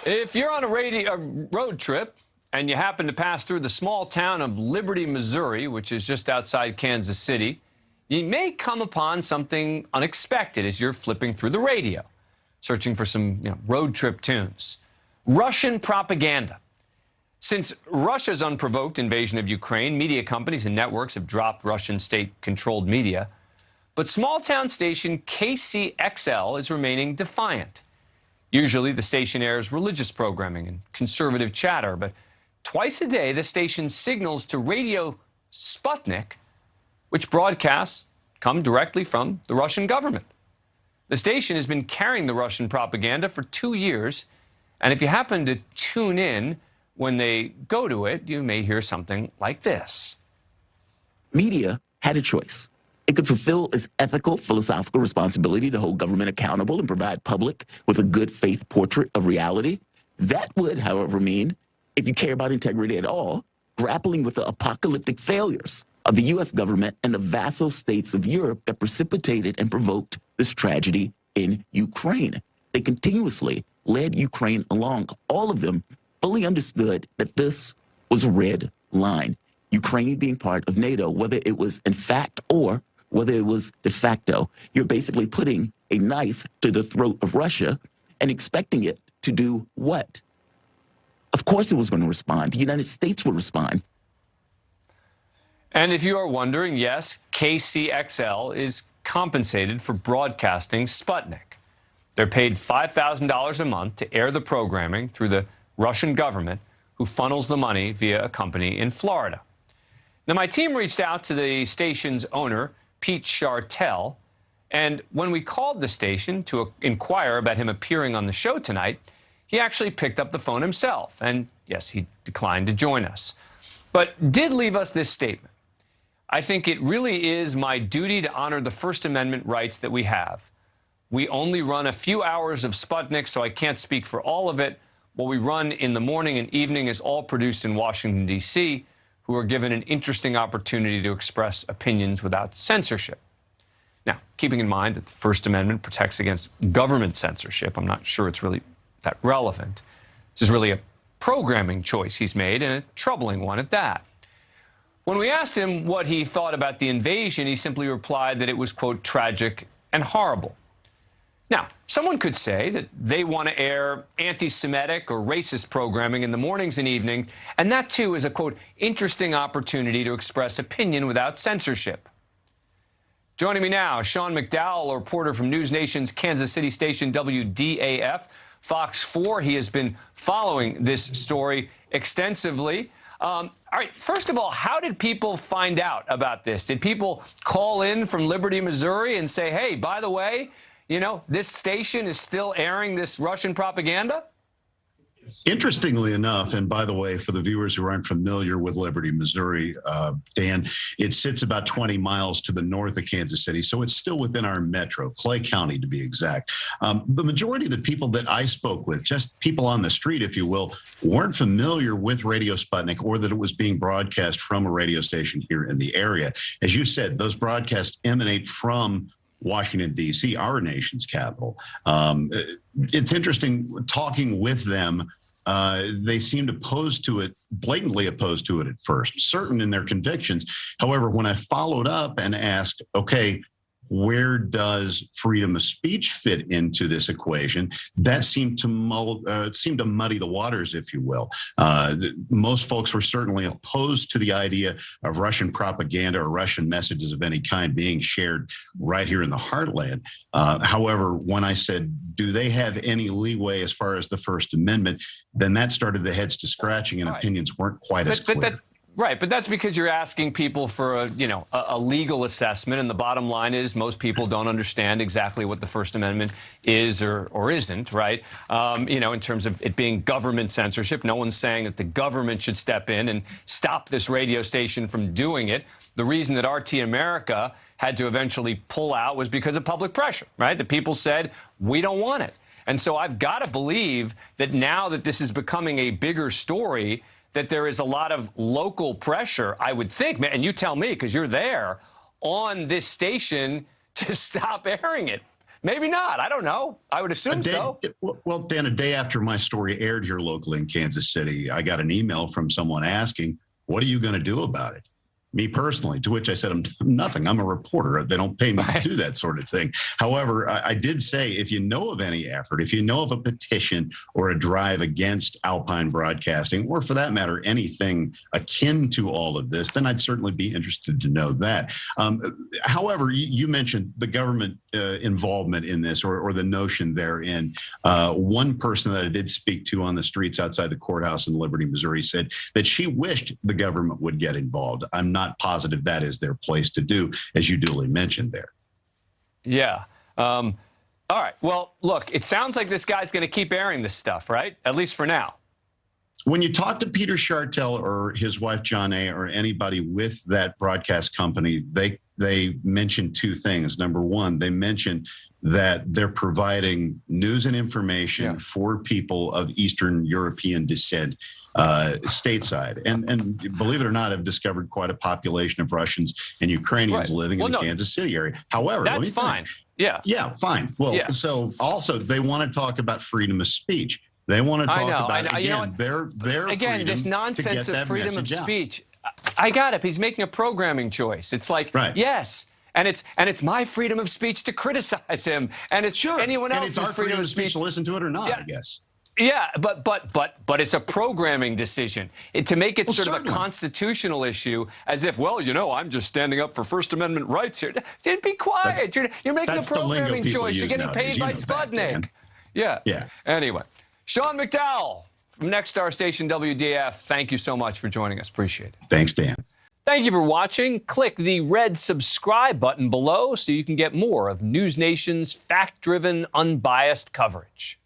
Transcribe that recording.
If you're on a road trip and you happen to pass through the small town of Liberty, Missouri, which is just outside Kansas City, you may come upon something unexpected as you're flipping through the radio, searching for some road trip tunes. Russian propaganda. Since Russia's unprovoked invasion of Ukraine, media companies and networks have dropped Russian state-controlled media. But small-town station KCXL is remaining defiant. Usually, the station airs religious programming and conservative chatter, but twice a day, the station signals to Radio Sputnik, which broadcasts come directly from the Russian government. The station has been carrying the Russian propaganda for 2 years, and if you happen to tune in when they go to it, you may hear something like this. Media had a choice. It could fulfill its ethical, philosophical responsibility to hold government accountable and provide public with a good faith portrait of reality. That would, however, mean, if you care about integrity at all, grappling with the apocalyptic failures of the U.S. government and the vassal states of Europe that precipitated and provoked this tragedy in Ukraine. They continuously led Ukraine along. All of them fully understood that this was a red line. Ukraine being part of NATO, whether it was in fact or whether it was de facto, you're basically putting a knife to the throat of Russia and expecting it to do what? Of course it was going to respond. The United States would respond. And if you are wondering, yes, KCXL is compensated for broadcasting Sputnik. They're paid $5,000 a month to air the programming through the Russian government, who funnels the money via a company in Florida. Now, my team reached out to the station's owner, Pete Chartel, and when we called the station to inquire about him appearing on the show tonight, he actually picked up the phone himself. And yes, he declined to join us, but did leave us this statement. I think it really is my duty to honor the First Amendment rights that we have. We only run a few hours of Sputnik, so I can't speak for all of it. What we run in the morning and evening is all produced in Washington, D.C., who are given an interesting opportunity to express opinions without censorship. Now, keeping in mind that the First Amendment protects against government censorship, I'm not sure it's really that relevant. This is really a programming choice he's made, and a troubling one at that. When we asked him what he thought about the invasion, he simply replied that it was, quote, tragic and horrible. Now, someone could say that they want to air anti-Semitic or racist programming in the mornings and evening, and that, too, is a, quote, interesting opportunity to express opinion without censorship. Joining me now, Sean McDowell, a reporter from NewsNation's Kansas City station WDAF, Fox 4. He has been following this story extensively. All right, first of all, how did people find out about this? Did people call in from Liberty, Missouri and say, hey, by the way, this station is still airing this Russian propaganda? Interestingly enough, and by the way, for the viewers who aren't familiar with Liberty, Missouri, Dan, it sits about 20 miles to the north of Kansas City, so it's still within our metro, Clay County to be exact. The majority of the people that I spoke with, just people on the street, if you will, weren't familiar with Radio Sputnik or that it was being broadcast from a radio station here in the area. As you said, those broadcasts emanate from Washington, D.C., our nation's capital. It's interesting talking with them. They seemed blatantly opposed to it at first, certain in their convictions. However, when I followed up and asked, okay, where does freedom of speech fit into this equation? That seemed to muddy the waters, if you will. Most folks were certainly opposed to the idea of Russian propaganda or Russian messages of any kind being shared right here in the heartland. However, when I said, do they have any leeway as far as the First Amendment, then that started the heads to scratching and opinions weren't quite as clear. Right, but that's because you're asking people for a legal assessment, and the bottom line is most people don't understand exactly what the First Amendment is or isn't, right? In terms of it being government censorship, no one's saying that the government should step in and stop this radio station from doing it. The reason that RT America had to eventually pull out was because of public pressure, right? The people said, we don't want it. And so I've got to believe that now that this is becoming a bigger story, that there is a lot of local pressure, I would think, and you tell me because you're there, on this station to stop airing it. Maybe not. I don't know. I would assume so. Well, Dan, a day after my story aired here locally in Kansas City, I got an email from someone asking, what are you going to do about it? Me personally, to which I said, I'm nothing. I'm a reporter. They don't pay me to do that sort of thing. However, I did say, if you know of any effort, if you know of a petition or a drive against Alpine Broadcasting, or for that matter, anything akin to all of this, then I'd certainly be interested to know that. However, you mentioned the government involvement in this, or the notion therein. One person that I did speak to on the streets outside the courthouse in Liberty, Missouri, said that she wished the government would get involved. I'm not positive that is their place to do, as you duly mentioned there. Yeah. All right. Well, look, it sounds like this guy's going to keep airing this stuff, right? At least for now. When you talk to Peter Schartel or his wife, John A., or anybody with that broadcast company, they mention two things. Number one, they mention that they're providing news and information for people of Eastern European descent stateside. And believe it or not, I've discovered quite a population of Russians and Ukrainians living in the Kansas City area. However, that's fine. Yeah. Yeah, fine. Well, so also they want to talk about freedom of speech. They want to talk about, again, again, this nonsense of freedom of speech. I got it. He's making a programming choice. It's like, yes. And it's my freedom of speech to criticize him. And it's anyone else's freedom of speech to listen to it or not, I guess. Yeah, but it's a programming decision. To make it sort of a constitutional issue, as if, well, you know, I'm just standing up for First Amendment rights here. Be quiet. You're making a programming choice. You're getting paid by Sputnik. Yeah. Anyway, Sean McDowell from Next Star Station WDF, thank you so much for joining us. Appreciate it. Thanks, Dan. Thank you for watching. Click the red subscribe button below so you can get more of NewsNation's fact-driven, unbiased coverage.